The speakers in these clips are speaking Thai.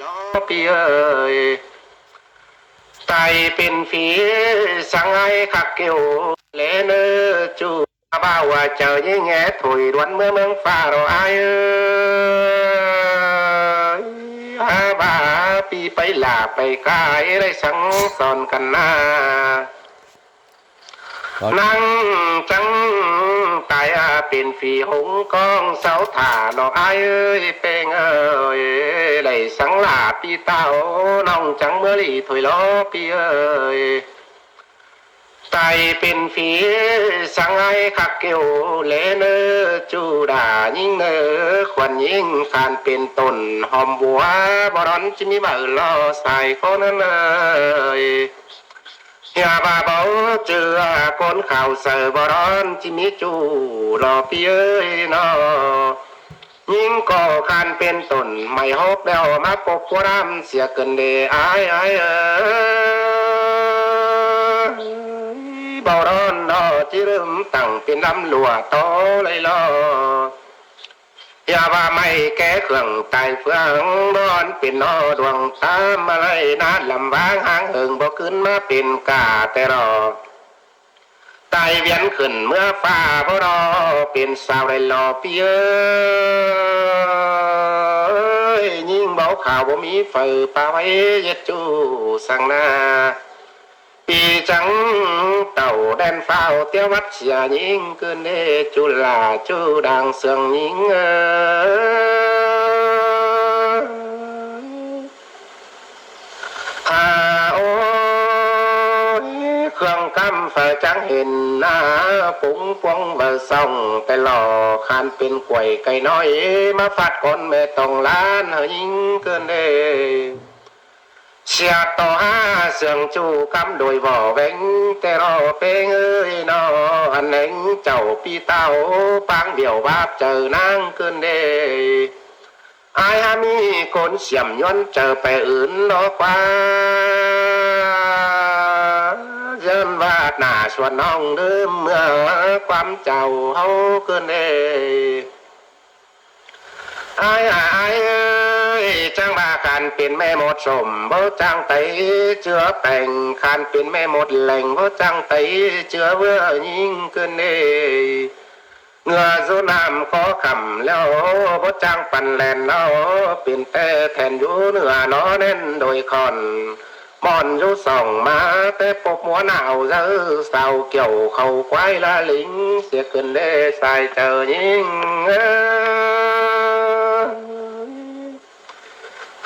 ล้อปีเอ้ยไตเป็นฝีสังไอขักเกี่ยวเลเนอจูบ้าว่าเจอยิ่งแง่ถุยดวนเมื่อเมืองฟ้าเราไอเอ้ยอาบ้าปีไปหลาไปกายได้สังสอนกันหน้านั่งจังตายเป็นฝีหงกองเสาถ่าดอกไอ้เอ้ยเป็นเอ้ยไหลสังลาปีเต้าน้องจังเมื่อลีถอยล้อปีเอ้ยตายเป็นฝีสังไอขักเกี่ยวเลเนอจูดายิ่งเนอควันยิ่งการเป็นตนหอมบัวบร้อนจะมีบ่ล้อใส่คนนั้นเลยอย่าบ้าเบาเจอคนข่าวเสือบร้อนจิมิจูรอพี่เอ้ยนอยิ่งก่อการเป็นตนไม่ฮบแล้วมาปกปัวรำเสียเกินเดอายอายบ่ร้อนนอจิเริ่มตั้งเป็นลำหลัวโตเลยลออย่าว่าไม่แก้เครื่องไตเฟืองบอนเป็นนอดวงตามาเลยนาลำบางหางเหิงบ่ขึ้นมาเป็นกาแต่รอไตเวียนขึ้นเมื่อฟ้าบ่รอเป็นสาวได้รอพี่เอ้ยยิ่งเบาข่าวบ่มีเฟือป่าไว้เย็ดจูสังนาปีจังเต่าแดนเฝ้าเตี้ยวัดเสียยิงขึ้นเดจุลาจูดังเสืองยิงโอ้ยเครื่องกำไฟจังเห็นหน้าปุ๋งปวงบะส่องแต่หล่อคานเป็นกล้วยไก่น้อยมาฟัดคนแม่ต้องล้านยิงเกินเดเสียต่อเสียงจูกำโดยบ่อแวงแต่รอเป้งเอ้ยนออันหนึ่งเจ้าปีเต้าปังเดี่ยวบาบเจอนางเกินเดอายมีคนเสียมย้อนเจอไปอื่นนอกว่าเยินวาดหน้าชวนน้องเดิมเมื่อความเจ้าเฮาเกินเดอายจังบาการเป็นแม่หมดสมบ่จังไตเจือแป่งการเป็นแม่หมดแหล่งบ่จังไตเจือเมื่อยิ่งเกินเดเงือสุน้ำขอคำแล้วบ่จังปั่นแลนเนาเป็นแต่แทนอยู่เหนือนอเน้นโดยคอนมอนอยู่ส่องมาแต่ปบหัวหนาวเจอเศร้าเกี่ยวเขาควายละลิงเสียเกินเดสายเจอยิ่ง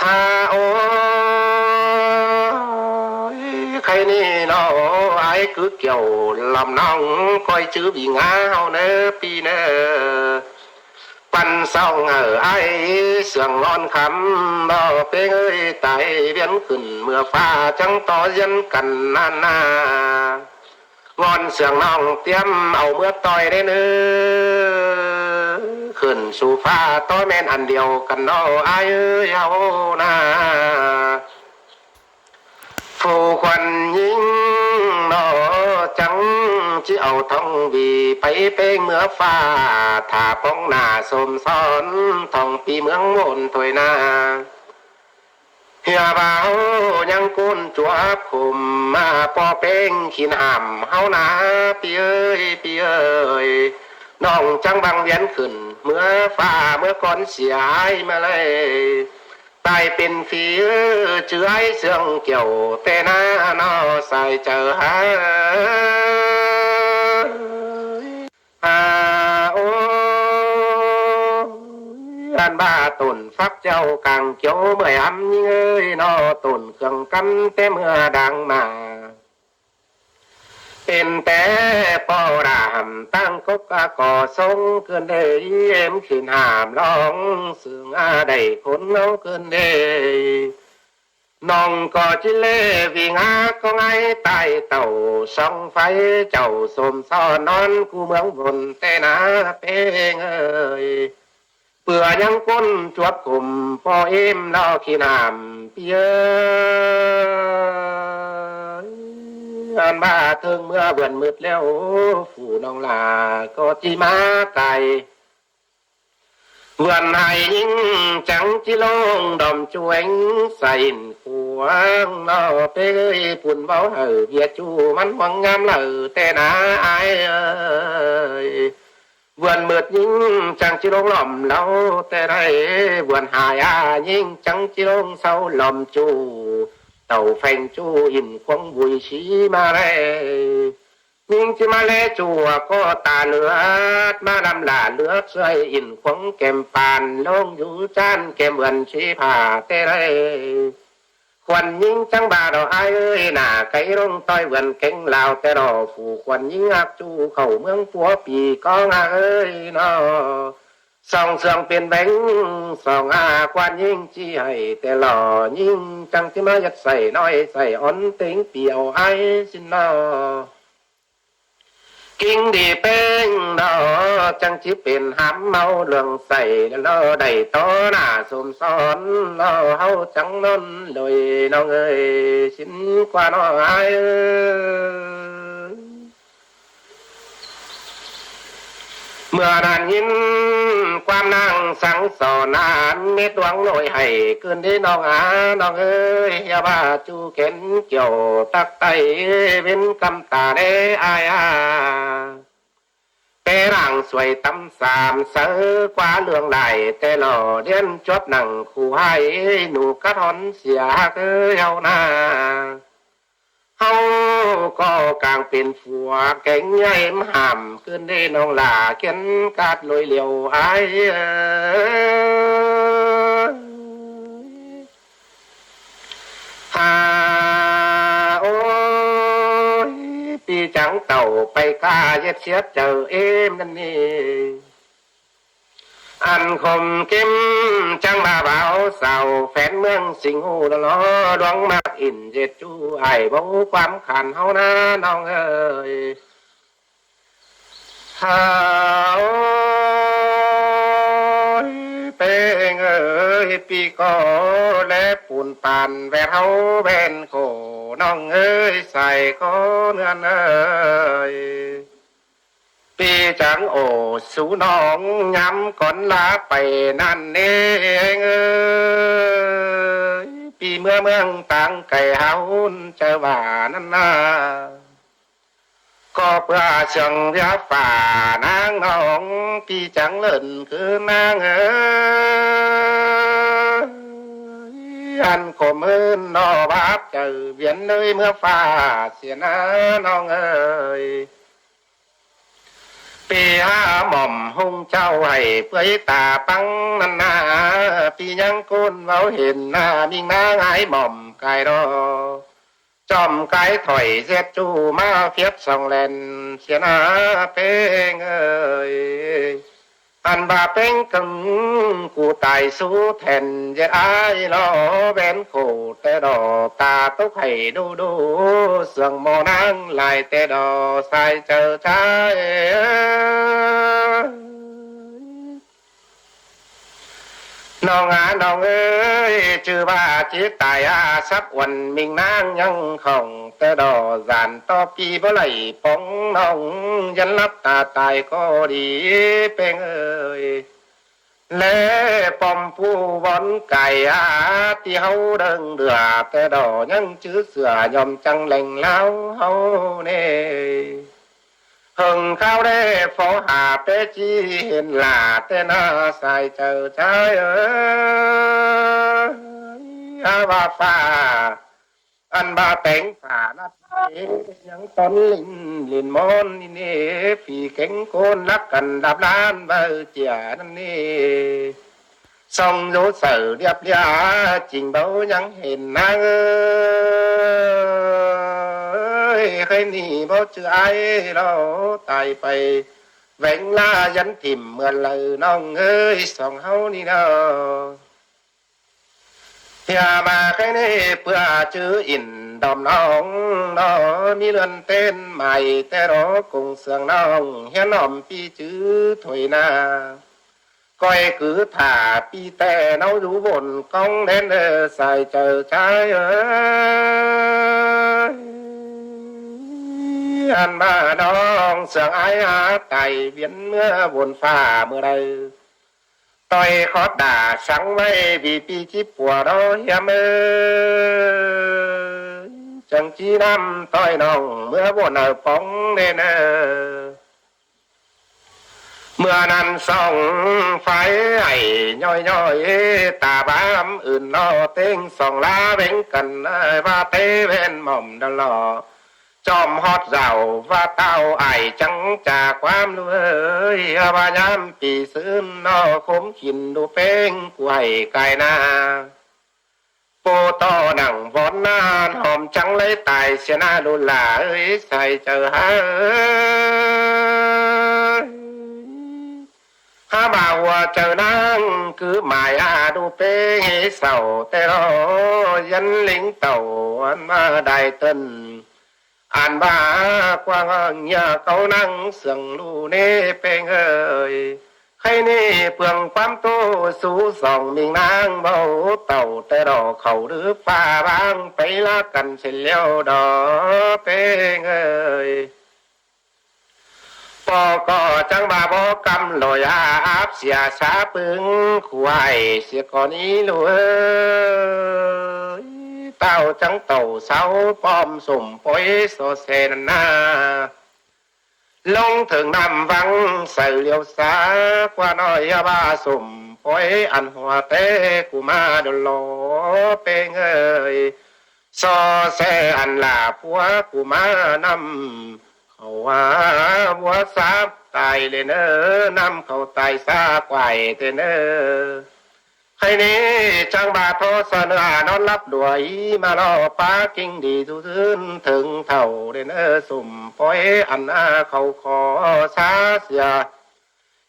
ฮาโอ้ยใครนี่เนาะไอ้คือเกี่ยวลำน้องคอยชื่อบีงาเฮาเนอปีเนอปันซ่องไอ้เสียงร้อนคำบ่เป้งเอ้ยไตเวียนขึ้นเมื่อฟ้าจังต่อยันกันนานางอนเสียงน้องเตรียมเอาเมื่อต่อยได้เนื้อขึ้นสู่ฟ้าต้อยแม่นอันเดียวกันเนาะอายเอ้ยเอานาผู้ควันยิงเนาะจังที่เอาทองวีไปเป้งเมื่อฟ้าถ้าป้องหน้าสมซ้อนทองปีเมืองวนถอยนาเฮียบ่าวยังกุนจัวคุมมาปอเป้งขีนห่ำเฮานาปีเอ้ยปีเอ้ยน้องจังบังเวียนขึ้นเมื่อฟ้าเมื่อก่อนเสียหายมาเลยตายเป็นฝีเจือไอเสื่องเกี่ยวแต่หน้านอใส่เจอหาโอ้อันบ้าตุนฟักเจ้ากังเกี่ยวเมื่ออ้ำเงยนอตุนเครื่องกันแต่เมื่อดังมาเป็นแต่ปอรามตั้งกกก่อทรงเกินเดยเอ็มขืนหามร้องสึงได้คนน้องเกินเดยน้องก็จิเล่วิ่งหาก็ไงใต้เต่าส่องไฟเจ้าสมซ้อนนอนกูเมืองบนแต่นาเป้งเอ้ยเปื่อยังก้นจวบกลุ่มพอเอ็มนอขี้น้ำเปียอันบ้าเทิงเมื่อเบื่อมืดแล้วฝูน้องลาก็จีมาไก่ vườn hài nhưng chẳng chỉ lông đom chu ánh sành cuồng nó tê buồn báo hở việt chu mắn hoang ngam lở tê ná ai ơi vườn mượt nhưng chẳng chỉ lông lòm lâu tê đây vườn hài nhưng chẳng chỉ lông sau lòm chu tàu phanh chu in quăng vui xí mà đây nhưng chỉ mà lẽ chùa có tà lửa mà làm là lửa rơi in quăng kèm bàn lông vũ chan kèm vườn chi phà tê đây quần nhưng chẳng bà đồ ai ơi nà cái rong toi vườn cánh lào tê đồ phủ quần nhưng ác chu khẩu mương chúa bì con ơi nó song song tiền bánh song quan nhưng chi hay tê lò nhưng chẳng chỉ mà giật xảy nói xảy ón tính biểu ai xin nó kinh đi bên đó chẳng chỉเป็นหามเมาเรื่องใส่แล้วได้ต่อหน้าสมสอนเราเฮาจังนั้นเลยน้องเอ้ยสินกว่าน้องอายเมื่อนั้นยินความนางสังสอนนานเม็ดหวังหน่อยให้เกินที่น้องน้องเอ้ยอย่าบ้าจูเข็นเกี่ยวตักไตเป็นกำตาได้อายแต่ร่างสวยตำสามเสือกว่าเรื่องใดแต่หล่อเดียนจดหนังคู่ให้หนูกระทอนเสียเกยเอาหน้าเฮาก็กลางเป็นผัวแก่งใหญ่มหามขึ้นได้น้องหล่าเขียนกาดลอยเหลียวไอฮาโอ้ยปีจังเต่าไปกาเย็ดเสียเจอเอ็มนั่นนี่อันคมเข้มจังมาเบาเสาแฟนเมืองสิงหูล้อดวงมากอินเจ็ดจูไอ้บ่ความขันเฮานะน้องเอ้ยฮาโอ้ยเป็นเอ้ยปีก็และปูนปานแวดเฮาแบนโคน้องเอ้ยใส่ก็เนื้อเอ้ยปีจังโอสูน้องย้ำก่อนลาไปนั่นเองเอ้ยปีเมืองต่างไก่เฮาเจอว่านั่นนาก็เพื่อเชิงเรียฝ่านางน้องปีจังเล่นคือนางเอ้ยอันก็มืนนอบาบเจอเวียนเลยเมื่อฟ้าเสียนะน้องเอ้ยปีหาหม่อมหงเจ้าให้เพื่อตาปังนันนาปียังก้นเว้าเห็นหน้ามิงนาไงหม่อมกายรอจอมกายถอยเสียจูมาเพียบสองแลนเสียนาเป้งเอ้ยอันบาเป้งกังกูตายสู้แทนเย็ดอายรอแบนโคแต่ดอตาตุกให้ดูดูเสื่องโมนังลายแต่ดอใส่เจอใจน้องน้องเอ้ยชื่อว่าจิตตายสักวันมิงนางยังของแต่ดอจานต่อปีบ่ไหลปองน้องยันรับตาตายก็ดีเป็นเอ้ยและปอมผู้บอนไก่ที่เฮาเดินเดือแต่ดอยังชื่อเสือยอมจังแหล่งเล้าเฮาเน่หึงข้าวได้ฟอหาเปจีเห็นหลาแต่น่าใส่เจอใจเอ้ยว่าฟ้าอันบาแต่งฝ่านัดยังต้นลินมอนนี่นี่ฝีเก่งโกนรักกันดับล้านเบอร์เจียนั่นนี่ส่องโยเสือเรียบเรียจริงเบายังเห็นนางเอ้ยใครหนีบ่เจอไอ้เราตายไปแหวงลายันถิ่มเมื่อเลยน้องเอ้ยส่องเฮานี่เนาะอย่ามาแค่นี้เพื่อจื้ออินดอมน้องน้อมีเรือนเต้นใหม่แต่รอกงเสืองน้องเฮียน้อมปีจื้อถอยหน้าก้อยคือถ่าปีแต่เนาอยู่บนกองเด่นใส่เจอใจเอ้ยอันมาน้องเสืองไอ้ไตเวียนเมื่อบนฟ้าเมื่อใด ต่อยขอด่าสังไว้บีปีจิปัวรอเฮียมือจังจีน้ำต่อยน้องเมื่อบ่นเอาป้องเนเนอเมื่อนั้นส่องไฟไอ้ย่อยตาบ้ามอื่นนอเต็งส่องลาเบ่งกันว่าเตเวนหม่อมดลอจอมฮอดเจ้าว่าเต้าไอ้จังจากความรวยพยายามปีซื้อนอคมขินดูเป้งกวยไก่นาปูต่อหนังบอนนานหอมจังเลยตายเสียหน้าลุลาใส่เจอหาบ่าวว่าเจอนังคือหมายดูเป้งเศร้าแต่รอยันลิงเต่าอันมาได้ต้นอ่านบ้ากว้างเงียเขานั่งเสื่องลูเน่เป้งเอ้ยใครนี่เปลืองความโตสู้ส่องมิงนางเบาเต่าแต่รอเขาหรือฟ้าบางไปลากันเสร็จแล้วดอเป้งเอ้ยปอก็จังบาบอกำลอยอาบเสียสาปึงควายเสียก่อนนี้ลูเอ้ยเต้าจังเต่าเสาป้อมสมปอยโซเซนนาลงถึงน้ำวังใส่เลี้ยวสากว่าน้อยบ้าสมปอยอันหัวเตกูมาดลอเป้งเอ้ยซอเซอันลาผัวกูมานำเขาว่าบัวสาบตายเลยเนอนำเขาตายซาไกวเตเนอใครนี้จังบาทอสนานอนรับด้วยมาลอป้ากิ้งดีทุทืนถึงเท่าเดนสุ่มปอยอันเขาขอสาเสีย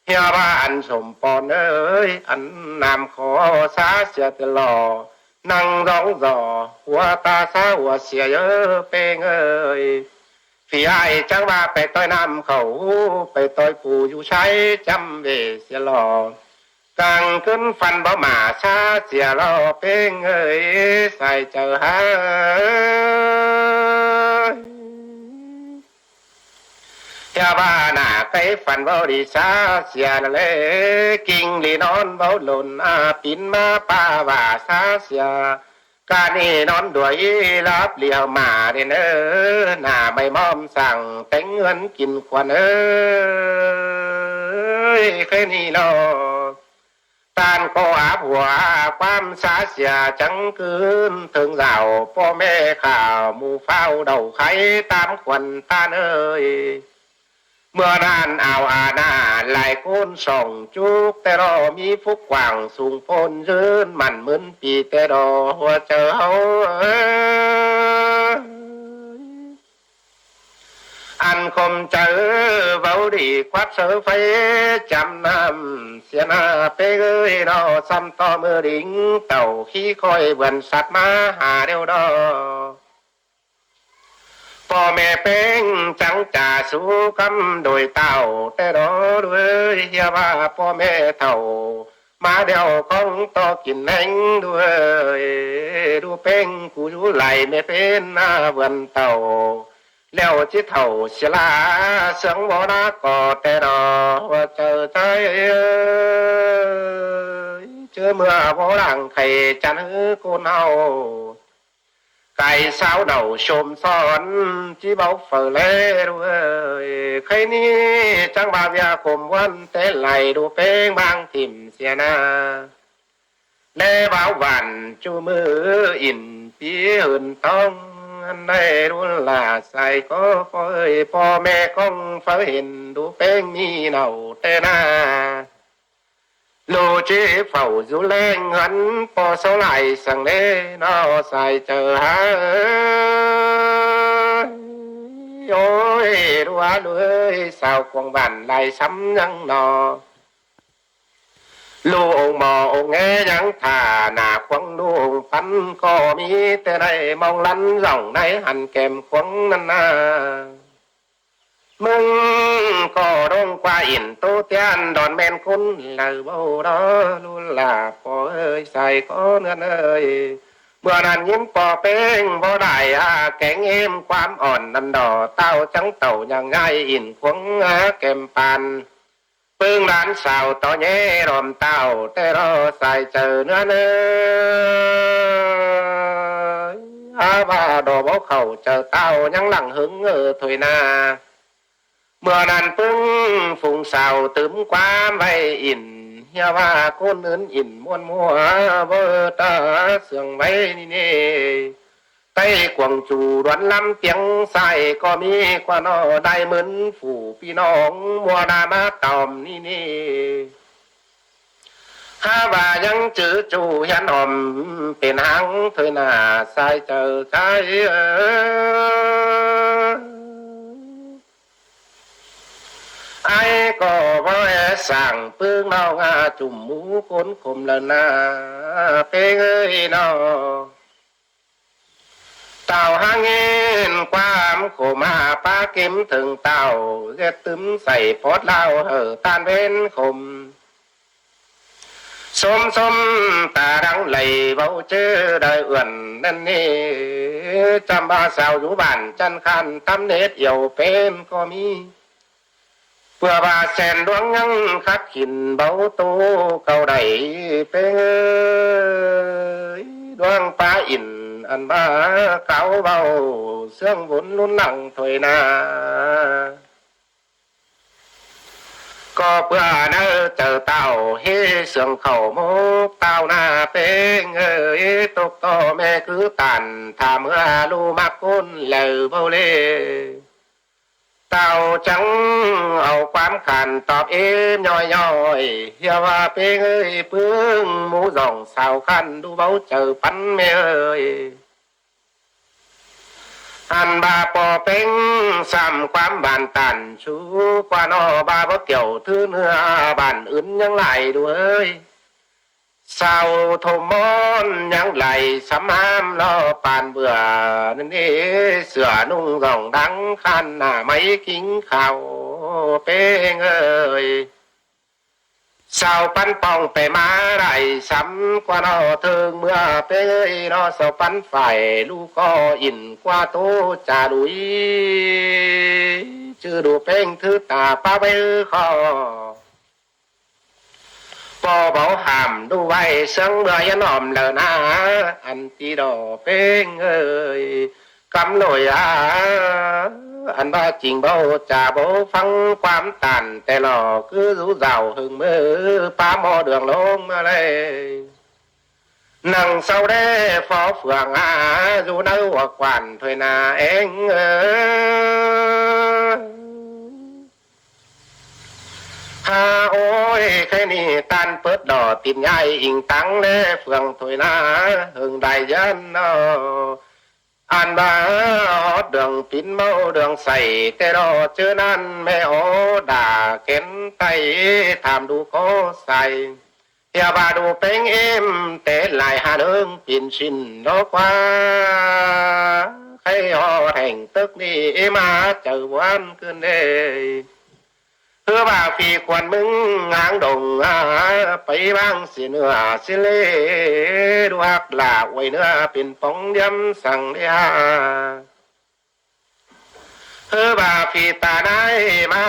เฮียบ้านสมปอนเอ้ยอันนำขอสาเสียตลอนั่งร้องรอหัวตาสาหัวเสียเยอะเป้งเอ้ยพี่ไอ้จังว่าไปต้อยน้ำเขาไปต้อยปู่อยู่ใช้จำเวเสียหลอกลางขึ้นฟันบ่มาชาเสียรอเป้งเอ้ยใส่เจอหาอย่าบ้าหน้าไปฟันบ่ดีชาเสียเลยกิ่งลีนอนบ่หล่นปินมาป้าว่าชาเสียการนี่นอนด้วยรับเลี้ยวมาเด้เนอหน้าไม่มอมสั่งแต่งเงินกินควันเอ้ยแค่นี้เนาะตานก็อาบหัวความสาเสียจังคืนถึงเราพ่อแม่ข่าวหมู่เฝ้าเดาไข่ตามควันตาเอ้ยเมื่อนานเอาอาณาหลายคนส่องจุกแต่รอมีฟุกกว่างสูงพ้นยืนมันเหมือนปีแต่รอหัวเจอเฮาอันคมเจอเบาดีควัดเสือไฟจำนำเสียหน้าเป้เอ้ยนอซ้ำต่อมือดิ่งเต่าขี้คอยเบือนสัตว์มาหาเดียวดอพ่อแม่เป้งจังจ่าสู้กำโดยเต่าแต่รอด้วยเฮียว่าพ่อแม่เท่ามาเดียวของต่อกินแหงด้วยดูเป้งกูอยู่ไหลไม่เป็นหน้าเบือนเต่าแล้วจิตเท่าเสียลาเสียงบ่นาก็แต่รอว่าเจอใจเจอเมื่อบ่หลังไข่จันหื้อกูเฮาไก่สาวđầuชมซ้อนจีเบาเฝอเล่ด้วยใครนี้จังบาเบียคมวันเต้ไหลดูเป้งบางถิ่มเสียนาแล่บ่าววันจูมืออินปีหื่นต้องได้รู้ลาใส่ก็เฟยพ่อแม่คงเฝ้าเห็นดูเป้งมีเนาแต่นาลูจีเฝ้าอยู่แรงหันพอเสาไหลสั่งเล่นอใส่เจอหาโอ้ยรัวเลยสาวกวงบันไหลซ้ำยังนอลูกหมอองแงยังถ่าหน้าควงลูกพันก็มีแต่ได้มองลันร่องในหันแก้มควงนั่นนามึงก็ร้องกว่าอินโตเตียนดอนแมนคุณเลยเบาดอลุลาพอเอ้ยใส่ก็เนื้อเอ้ยเมื่อนั้นยิ้มปอเป้งบ่ได้แกงเอ็มความอ่อนนันดอเต้าจังเต่าอย่างง่ายอินควงแก้มปัน ปึ้งร้านสาวต่อแย่รอมเต้าแต่รอใส่เจอเนื้อเนื้ออาว่าดอกบ่เขาเจอเต้ายังหลังหึงถอยนาเมื่อนั้นปึ้งฝุ่งสาวตึมความไว้อินเฮียว่าคนอื่นอินม้วนมัวเบอตาเสื่องไว้นี่เน่ใต้กวางจูรวนลำเตียงใส่ก็มีกว่านอได้เหมือนฝูพี่น้องมัวนามาตอมนี่นี่ข้าว่ายังจื้อจูยันอมเป็นหังเธอหน้าใส่เจอใจไอ้ก็ว่าสั่งปึ้งเนาจุ่มหมูคนขมละนาเป้งเอ้ยนอเต่าหางเงินความโขมาป้าเก็มถึงเต่าเรียตึมใส่พอดเหล้าตานเว้นขมส้มตาดังไหลเบาเจอได้เอื่อนนั่นนี่จำบาสาวอยู่บ้านจันคันตำเน็ดเอี่ยวเป็นก็มีเพื่อบาแสนดวงยังคัดขินเบาตูเก่าใดเป็นดวงป้าอินอันบ้าเก่าเบาเสื่องบุญลุ้นหลังถอยนาก็เพื่อเนอเจอเต่าเฮเสื่องเข่ามุกเต่าหน้าเป็นตกต่อแม่คือตันถ้าเมื่อลูมักคุ้นแล้วเบาเล่เต่าจังเอาความขันตอบย่อยเฮียว่าเป็นปึ้งหมูส่องสาวขันดูเบาเจอปันแม่อันบาปอเป็งซ้ำความบานตันชูกว่านอบาบ่เกี่ยวถือเนื้อบานอื่นยังไหลด้วยสาวโทมอนยังไหลสำหามรอปานเบื่อนั่นเอเสือนุ่งร่องดังคันหน้าไม่กินข้าวเป้งเอ้ยสาวปันปองไปมาไรซ้ำกว่านอเทิงเมื่อเป้ยนอสาวปันฝ่ายลูกก็อินกว่าโตจ่าดุยชื่อดูเป้งถือตาป้าไปคอปอเบาหามดูไว้เสียงเมื่อยันอมเลยนะอันที่ดอเป้งเอ้ยกำหน่อยอันว่าจริงเบาจ่าเบาฟังความตันแต่หลอคือรู้เจ้าหึงมือป้าหมอเดืองลงมาเลยนั่งเศร้าได้ฟอเฟืองอยู่ในหัวควันถอยนาเองโอ้ยแค่นี้ตันเปิดดอติดใหญ่อิงตังเล่เฟืองถอยนาหึงได้ยันเนาะอันบาเดืองปินเมาเดืองใส่แต่รอเจอนั้นแม่โอด่าเข็นไตถามดูก็ใส่อย่าบาดูเป็งเอ็มแต่หลายหาเดิงปินชินดอกว่าใครหอแห่งตึกนี้มาเจอวันขึ้นเด้เพื่อว่าฟีควรมึงงางดงไปบ้างสิเนื้อสิเลดูหักหลาไว้เนื้อเป็นปองยำสั่งเดียเพื่อว่าฟีตาได้มา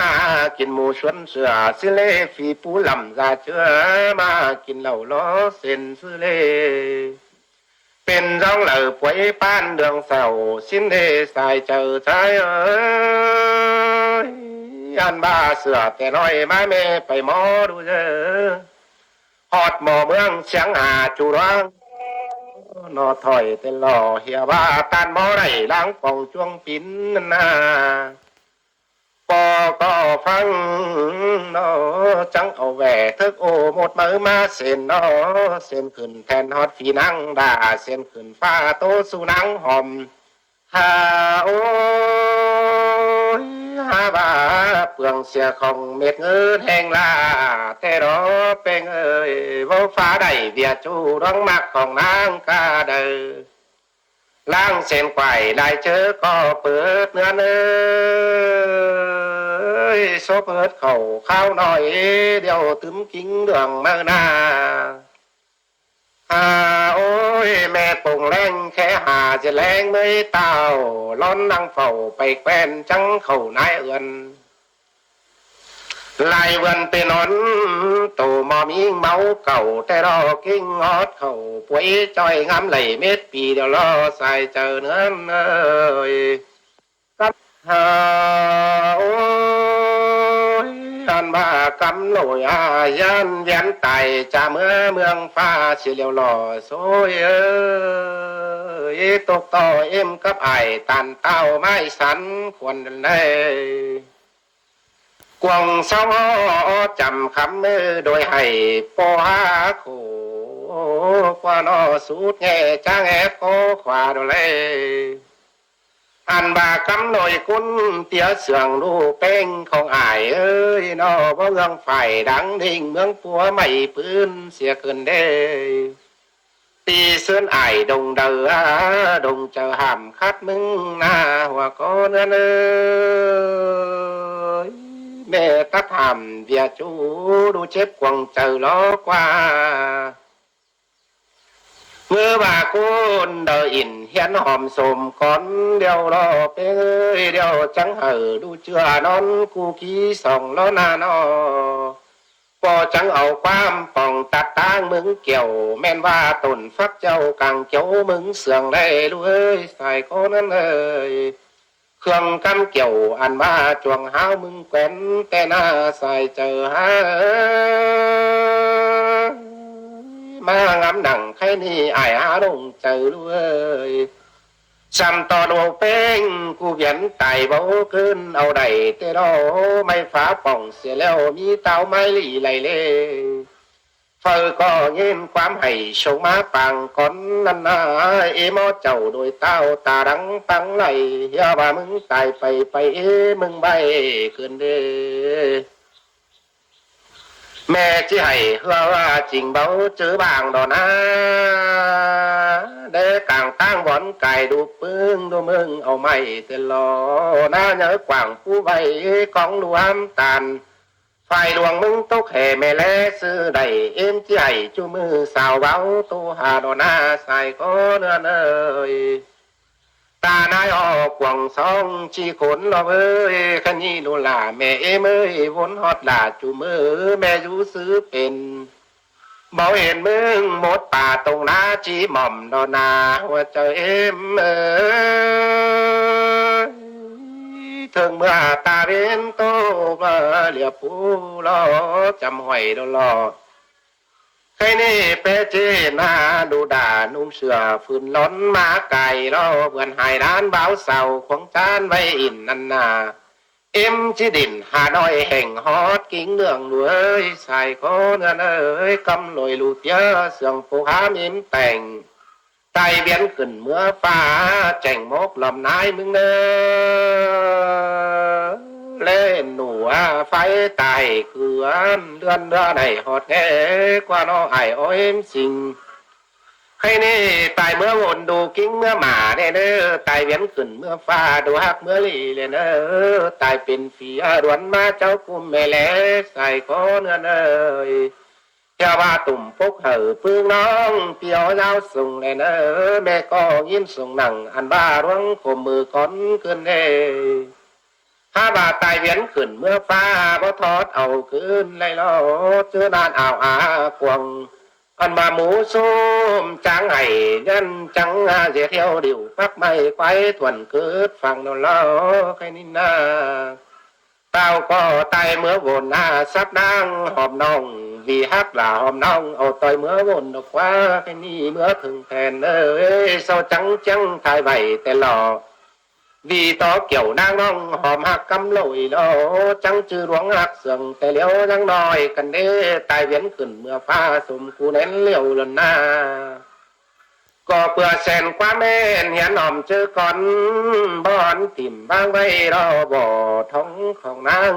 กินหมูชวนเสือสิเลฟีปูลำราเชือมากินเหล่าล้อเส้นสิเลเป็นร้องเหล่าป่วยป้านเดืองเสาสินเดสายเจอใจอันบ้าเสือแต่น้อยมาแม่ไปหมอดูเจอฮอดหมอเมืองเชียงหาจุรังนอถอยแต่หล่อเหียว่าตานหมอไรล้างปองช่วงปินนาปอก็ฟังนอจังเอาแหวทึกโอหมดมือมาเส้นนอเส้นขึ้นแทนฮอดฝีนังด่าเส้นขึ้นฟ้าโตสุนังหอมโอ้ยบาเปลืองเสียของเม็ดเงินแห่งลาแต่รอเป็นว่าฟ้าได้เบียจูร้องมักของนางกาเดอล้างเส้นไกวได้เจอก็เปิดเนื้อเนื้อโซเปิดเข่าข้าวหน่อยเดี๋ยวตึมกิ้งเดืองเมื่อนาโอ้ยแม่ปงแรงแค่หาจะแรงไม่เต่าล้อนนั่งเฝ้าไปแควนจังเข่านายเอือน ลายวันเป็นนอนโตมอมิงเมาเก่าแต่รอกิ้งงอดเข่าป่วยจอยงามไหลเม็ดปีเดียวรอใส่เจอเนื้อเอ้ยกับหาโอ้ยอันบ้ากำหน่วยอายันยันไตจะเมื่อเมืองฟ้าเสียเลียวหล่อโซยเอ้ยตกต่อเอ็มกับไอตันเต้าไม่สันควรเลยกวงสาวจำคำมือโดยให้ปอหาโคกว่านอสูดแง่จ้างแอบโคขวาโดเลยอันบากำหน่อยกุนเตียเสืองดูเป้งของอายเอ้ยนอเพราะเมืองไฟดังดิ่งเมืองปัวไม่ปืนเสียเกินเด้ตีเสื้ออายดงเดือดงเจอหามคัดมึงหน้าหัวก็เนื้อเอ้ยแม่ตาทำเบียจูดูเจ็บกวงเจอล้อกว่าเมื่อว่าคุณเดออินเฮียนหอมสมก่อนเดียวรอเป้ยเดียวจังเหอดูเชื่อนอนกูขี้ส่องล้อนานอพอจังเอาความป่องตัดตางมึงเกี่ยวแม่นว่าต้นฟักเจ้ากังเจ้ามึงเสื่องได้ด้วยใส่คนนั้นเลยเครื่องกำเกี่ยวอันมาจวงห้าวมึงแกวนแต่หน้าใส่เจอหามางำหนังใครนี่อายหาลงเจอด้วยซ้ำตอนโอเป้งกูเวียนไตเบาขึ้นเอาใดเตโรไม่ฟ้าป่องเสียแล้วมีเต้าไม้หลี่ไหลเล่เฟอก็เงินความให้ชงมาปังก่อนนั่นนาเอมอเจ้าโดยเต้าตาดังปังไหลอย่าว่ามึงตายไปมึงใบขึ้นเด้แม่ที่ให้เฮือว่าจริงเบาเจอบางดอนะเด้กลางตั้งบอนไก่ดูปึ้งดูมึงเอาไม่เตลอหน้าเนื้อกว่างผู้ใบกองรวมตันไฟดวงมึงตกแห่แม่แลซื้อได้เอ็มที่ให้จูมือสาวเบาตัวหาดอนาใส่ก็เนื้อเนยตานายออกกวงซองชีขนรอเอ้ยขันนี้ดูล่าแม่เอ้เอ้ยวนฮอดล่าจูมือแม่ยูซื้อเป็นบ่เห็นมึงหมดป่าตรงนาจีหม่อมดอนาหัวใจเอ็มเอ้ยถึงเมื่อตาเว้นโตมาเหลียผู้รอจำหอยดอลอใครนี่เปเจนาดูด่านุ่งเสือฝืนล้นมาไก่รอเพื่อนหายด้านเบาเสาของจานไว้อินนันนาเอ็มชิดินหาน้อยแห่งฮอดกิ้งเนื่องด้วยใส่คนเงินเอ้ยกำลอยลูดเยอะเสียงปูหามอิมแต่งใจเบียนขึ้นเมื่อฟ้าแจ่งมกลำนายมึงเนอเล่นหนูไฟตายเกลือนเดือนเดือนไหนฮอดแง่กว่าน้อไอโอเอ็มสิงใครนี่ตายเมื่อวนดูกิ้งเมื่อหมาเนี่ยเด้อตายเวียนขึ้นเมื่อฟ้าดูฮักเมื่อลีเลยเด้อตายเป็นฝีรวนมาเจ้ากุมแม่แลใส่คอเนื้อเนยเจ้าว่าตุ่มพกเหอพึ่งน้องเปียวยาวส่งเลยเด้อแม่ก็ยิ้มส่งหนังอันบ้าร้องข่มมือก้อนขึ้นเด้ถ้าบาตายเวียนขึ้นเมื่อฟ้าบ่ทอดเอาขึ้นเลยล้อเจอนานอ่าวอากวงอันมาหมูส้มจังไห้ยันจังเสียเที่ยวดิวพักไม่ไฟทวนเกิดฟังนนล้อใครนินนาเต้าก็ตายเมื่อวนหน้าซับนางหอมน้องวีฮักหล่าหอมน้องเอาต่อยเมื่อวนดอกว่าใครนี่เมื่อถึงแทนเอ้ยเศร้าจังทายใบแต่หล่อvì to kiểu đang nong hòm hạc cắm lội lo trăng chư ruộng hạc sườnแต่เลี้ยวยังน้อยกันเด้ตายเวียนขึ้นเมื่อฟ้าสมกูเน้นเลี้ยวลนหน้าก็เปื่อแสนความแม่นเหียนหอมเจอก่อนบอนติ่มบางไว้รอบ่อท้องของนาง